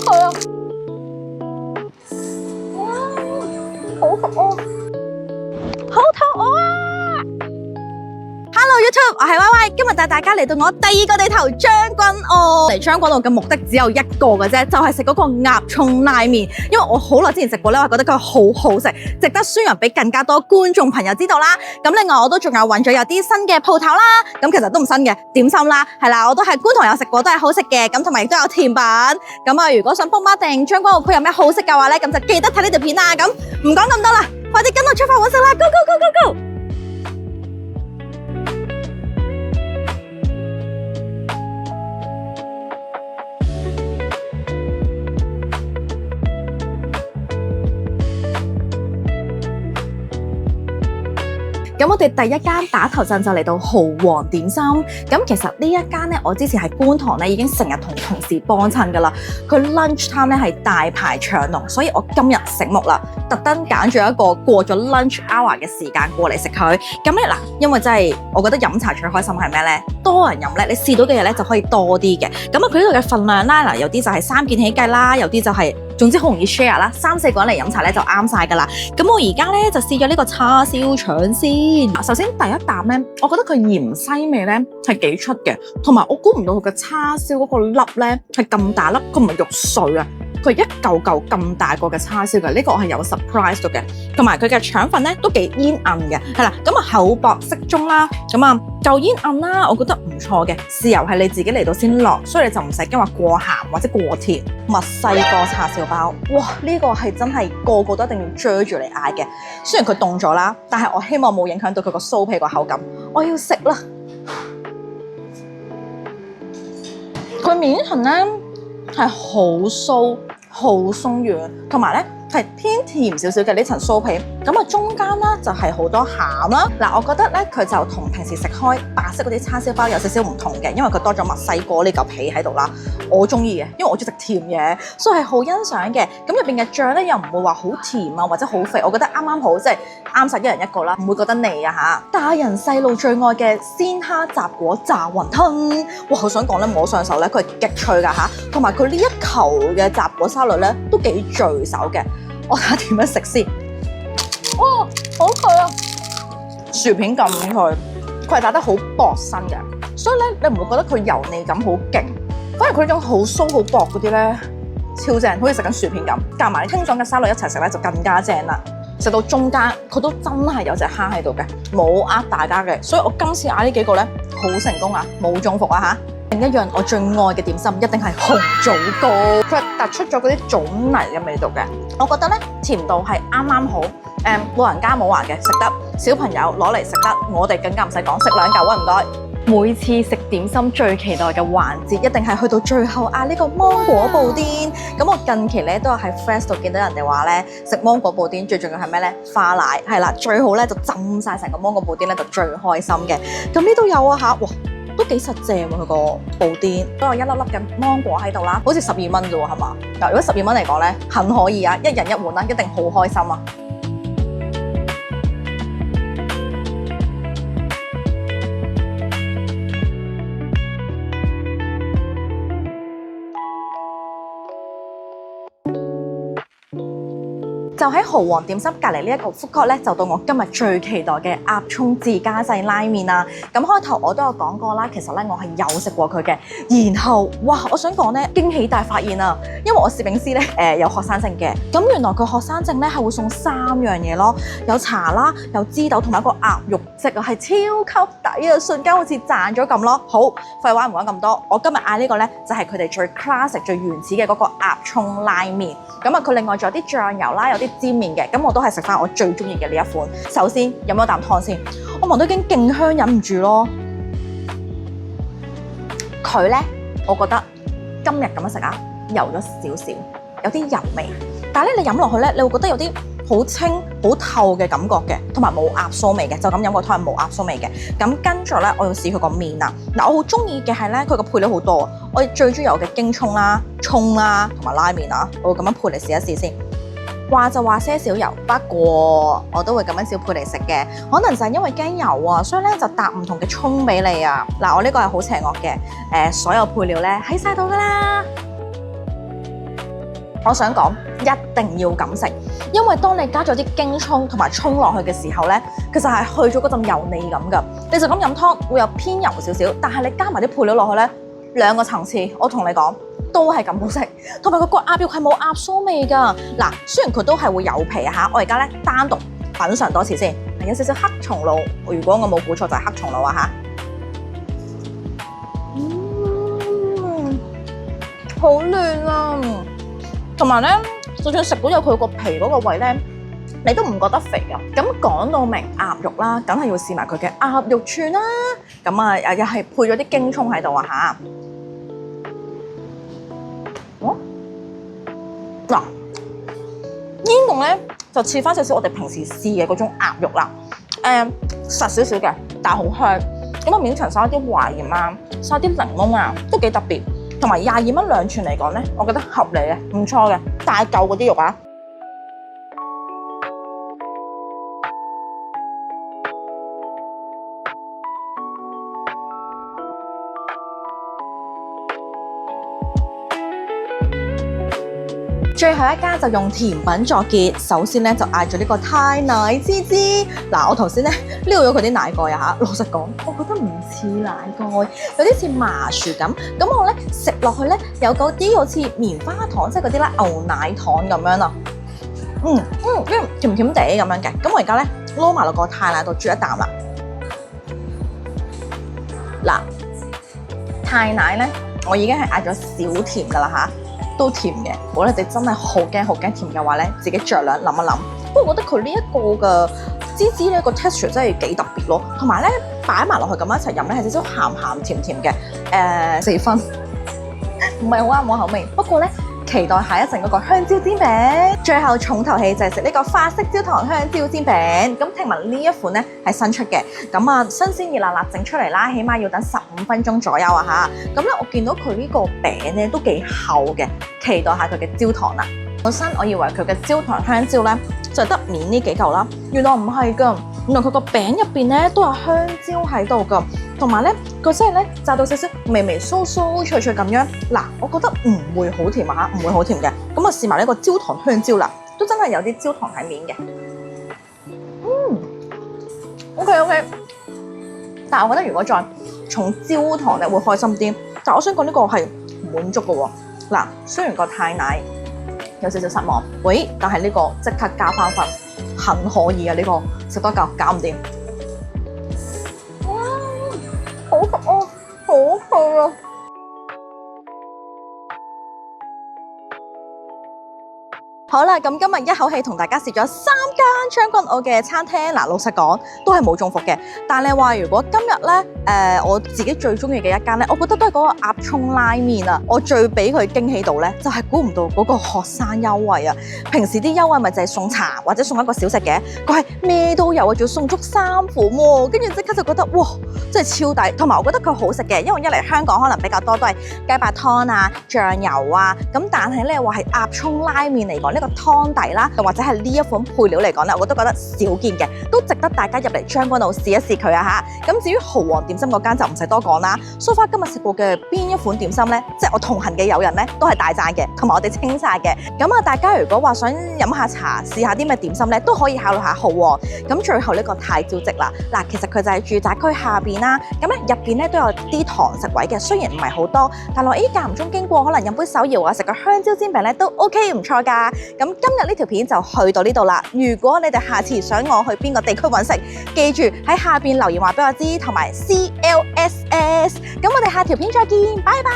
佢啊！哇，好食啊！好肚餓啊！ Hello YouTube， 我係 YY， 今日帶大家嚟到我第二個地頭將軍澳。嚟將軍澳嘅目的只有一個嘅啫，就係食嗰個鴨葱拉麵。因為我好耐之前食過咧，我覺得佢好好食，值得宣揚俾更加多觀眾朋友知道啦。咁另外我都仲有揾咗有啲新嘅鋪頭啦，咁其實都唔新嘅點心啦，係啦，我都係觀塘有食過，都係好食嘅。咁同埋亦都有甜品。咁啊，如果想 book mark 將軍澳區有咩好食嘅話咧，咁就記得睇呢條片啦。咁唔講咁多啦，快啲跟我出發揾食啦 ！Go go go go go！咁我哋第一間打頭陣就嚟到豪皇點心。咁其實呢一間咧，我之前喺觀塘咧已經成日同同事幫襯噶啦。佢 lunch time 咧係大排長龍，所以我今日醒目啦，特登揀咗一個過咗 lunch hour 嘅時間過嚟食佢。咁咧嗱，因為真係我覺得飲茶最開心係咩咧？多人飲咧，你試到嘅嘢咧就可以多啲嘅。咁啊，佢呢度嘅份量啦，嗱有啲就係3件起計啦，有啲就係、總之好容易 share 啦，3、4個人嚟飲茶咧就啱晒噶啦。咁我而家咧就試咗呢個叉燒腸先。首先第一啖咧，我覺得佢芫茜味咧係幾出嘅，同埋我估唔到佢嘅叉燒嗰個粒咧係咁大粒，佢唔係肉碎啊，佢一嚿嚿咁大個嘅叉燒嘅，呢個我係有 surprise 到嘅。同埋佢嘅腸粉咧都幾煙韌嘅，係啦，咁啊厚薄適中啦，咁啊夠煙韌啦，我覺得唔錯嘅。豉油係你自己嚟到先落，所以你就唔使驚話過鹹或者過甜。墨西哥叉燒包，哇！呢個係真係個個都一定要追住嚟嗌嘅。雖然佢凍咗啦，但係我希望冇影響到佢個酥皮個口感。我要食啦！佢面層咧係好酥、好鬆軟，同埋咧係偏甜少少嘅呢層酥皮。咁啊中間咧就係好多餡啦。嗱，我覺得咧佢就同平時食開白色嗰啲叉燒包有少少唔同嘅，因為佢多咗墨西哥呢嚿皮喺度啦。我中意嘅，因為我中意食甜嘢，所以係好欣賞嘅。咁入邊嘅醬咧又唔會話好甜啊，或者好肥，我覺得啱啱好，即係啱晒一人一個啦，唔會覺得膩啊嚇。大人細路最愛嘅鮮蝦雜果炸雲吞，哇！我想講咧摸上手咧佢係極脆㗎嚇，同埋佢呢一球嘅雜果沙律咧都幾聚手嘅。我睇下點樣食先。哇！好脆啊！薯片咁脆，佢係打得好薄身嘅，所以咧你唔會覺得佢油膩感好勁。反而佢呢種好酥好薄嗰啲咧，超正，好似食緊薯片咁。夾埋清爽嘅沙律一齊食咧，就更加正啦。食到中間，佢都真係有隻蝦喺度嘅，冇呃大家嘅。所以我今次嗌呢幾個咧，好成功啊，冇中伏啊嚇。另一樣我最愛嘅點心一定係紅棗糕，佢係突出咗嗰啲棗泥嘅味道嘅。我覺得咧甜度係啱啱好，老人家冇話嘅食得，小朋友攞嚟食得，我哋更加唔使講，食2嚿唔該。每次食點心最期待嘅環節，一定係去到最後嗌呢個芒果布甸。咁我近期咧都有喺 Fresh 度見到人哋話咧，食芒果布甸最重要係咩咧？花奶係啦，最好咧就浸晒成個芒果布甸咧就最開心嘅。咁呢度有啊嚇，哇！都幾實正喎，佢個布甸都有一粒粒嘅芒果喺度啦，好似12蚊啫喎，係嘛？嗱，如果12蚊嚟講咧，很可以啊，一人一碗啦，一定好開心啊！就喺豪皇點心隔離呢一個 food court 咧，就到我今日最期待嘅鴨葱自家製拉麵啦。咁開頭我都有講過啦，其實咧我係有食過佢嘅。然後哇，我想講咧驚喜大發現啊！因為我攝影師咧有學生證嘅，咁原來佢學生證咧係會送3樣嘢咯，有茶啦，有枝豆同埋一個鴨肉漬啊，係超級抵啊！瞬間好似賺咗咁咯。好，廢話唔講咁多，我今日嗌呢個咧就係佢哋最 classic 最原始嘅嗰個鴨葱拉麵。咁啊，佢另外仲有啲醬油啦，有啲煎麵嘅，咁我都係食翻我最中意嘅呢一款。首先飲咗啖湯先，我聞到已經勁香，忍唔住咯。佢咧，我覺得今日咁樣食啊，油咗少少，有啲油味。但係咧，你飲落去咧，你會覺得有啲好清好透嘅感覺嘅，同埋冇鴨酥味嘅，就咁飲個湯係冇鴨酥味嘅。咁跟住咧，我要試佢個麵啊。嗱，我好中意嘅係咧，佢個配料好多。我最中意有嘅京葱啦、葱啦同埋拉麵啊，我會咁樣配嚟試一試先。話就話些少油，不過我都會咁樣少配嚟食嘅。可能就係因為驚油啊，所以咧就搭唔同嘅葱俾你啊。嗱，我呢個係好邪惡嘅，所有配料咧喺晒度噶啦。我想講一定要咁食，因為當你加咗啲京葱同埋葱落去嘅時候咧，其實係去咗嗰陣油膩感㗎。你就咁飲湯會有偏油少少，但係你加埋啲配料落去咧，兩個層次，我同你講都係咁好食。同埋個鴨肉係冇鴨酥味㗎。嗱，雖然佢都係會有皮嚇，我而家咧單獨品嚐多次先，有少少黑松露。如果我冇估錯就係黑松露啊嚇。好嫩啊！同埋咧，就算食到有佢個皮嗰個位咧，你都唔覺得肥啊！咁講到明鴨肉啦，梗係要試埋佢嘅鴨肉串啦。咁啊，又係配咗啲京葱喺度啊嚇。嗱，煙凍咧就似翻少少我哋平時試嘅嗰種鴨肉啦。實少少嘅，但係好香。咁啊，面層撒一啲淮鹽啊，撒啲檸檬啊，都幾特別。同埋22蚊兩串嚟講咧，我覺得合理嘅，唔錯嘅，大嚿嗰啲肉啊！最後一間就用甜品作結，首先咧就嗌咗呢個泰奶滋滋。嗱，我頭先咧撩咗佢啲奶蓋啊嚇，老實講，我覺得唔似奶蓋，有啲似麻薯咁。咁我咧食落去咧有嗰啲好似棉花糖，即係嗰啲咧牛奶糖咁樣啊。甜甜地咁樣嘅。咁我而家咧撈埋落個泰奶度啜一啖啦。嗱，泰奶咧我已經係嗌咗少甜㗎啦嚇。都甜嘅，如果你哋真係好驚甜嘅話咧，自己酌量諗一諗。不過我覺得佢呢一個嘅滋滋呢個 texture 真係幾特別咯，同埋咧擺埋落去咁樣一齊飲咧係少少鹹甜甜嘅，4分，唔係好啱我口味。不過咧期待下一陣嗰個香蕉煎餅，最後重頭戲就係食呢個法式焦糖香蕉煎餅。咁聽聞呢一款咧係新出嘅，咁啊新鮮熱辣辣整出嚟啦，起碼要等15分鐘左右啊嚇。咁咧我見到佢呢個餅咧都幾厚嘅，期待下佢嘅焦糖啦。本身我以為佢嘅焦糖香蕉咧就得面呢幾嚿啦，原來唔係㗎，原來佢個餅入邊咧都有香蕉喺度㗎，同埋咧佢真係咧炸到少少微酥脆咁樣。嗱，我覺得唔會好甜啊嚇，唔會好甜嘅。咁啊試埋呢個焦糖香蕉啦，都真係有啲焦糖喺面嘅。OK， 但係我覺得如果再重焦糖咧會開心啲。但我想講呢個係唔滿足嘅喎。嗱，雖然個泰奶有少少失望，但係呢個即刻加翻分，很可以啊！呢個食多嚿搞唔掂。好食啊，好味啊！好啦，咁今日一口氣同大家試咗3間將軍澳嘅餐廳。嗱，老實講都係冇中伏嘅。但係話如果今日咧，我自己最中意嘅一間咧，我覺得都係嗰個鴨葱拉麵啊！我最俾佢驚喜到咧，就係估唔到嗰個學生優惠啊！平時啲優惠咪就係送茶或者送一個小食嘅，佢係咩都有啊，仲要送足3款喎！跟住即刻就覺得哇，真係超抵！同埋我覺得佢好食嘅，因為一嚟香港可能比較多都係雞白湯啊、醬油啊，咁但係咧話係鴨葱拉麵嚟講，呢個湯底啦，又或者係呢一款配料嚟講咧，我都覺得少見嘅，都值得大家入嚟將軍澳試一試佢啊嚇！咁至於蠔皇點心嗰間就唔使多講啦。So far今日食過嘅邊一款點心咧，即係我同行嘅友人咧都係大讚嘅，同埋我哋稱晒嘅。咁啊，大家如果話想飲下茶、試下啲咩點心咧，都可以考慮下蠔皇。咁最後呢個泰招積啦，嗱，其實佢就係住宅區下邊啦，咁咧入邊咧都有啲堂食位嘅，雖然唔係好多，但係間唔中經過，可能飲杯手搖啊，食個香蕉煎餅咧都 OK 唔錯㗎。咁今日呢條片就去到呢度啦。如果你哋下次想我去邊個地區揾食，記住喺下邊留言話俾我知，同埋 CLSS。咁我哋下條片再見，拜拜。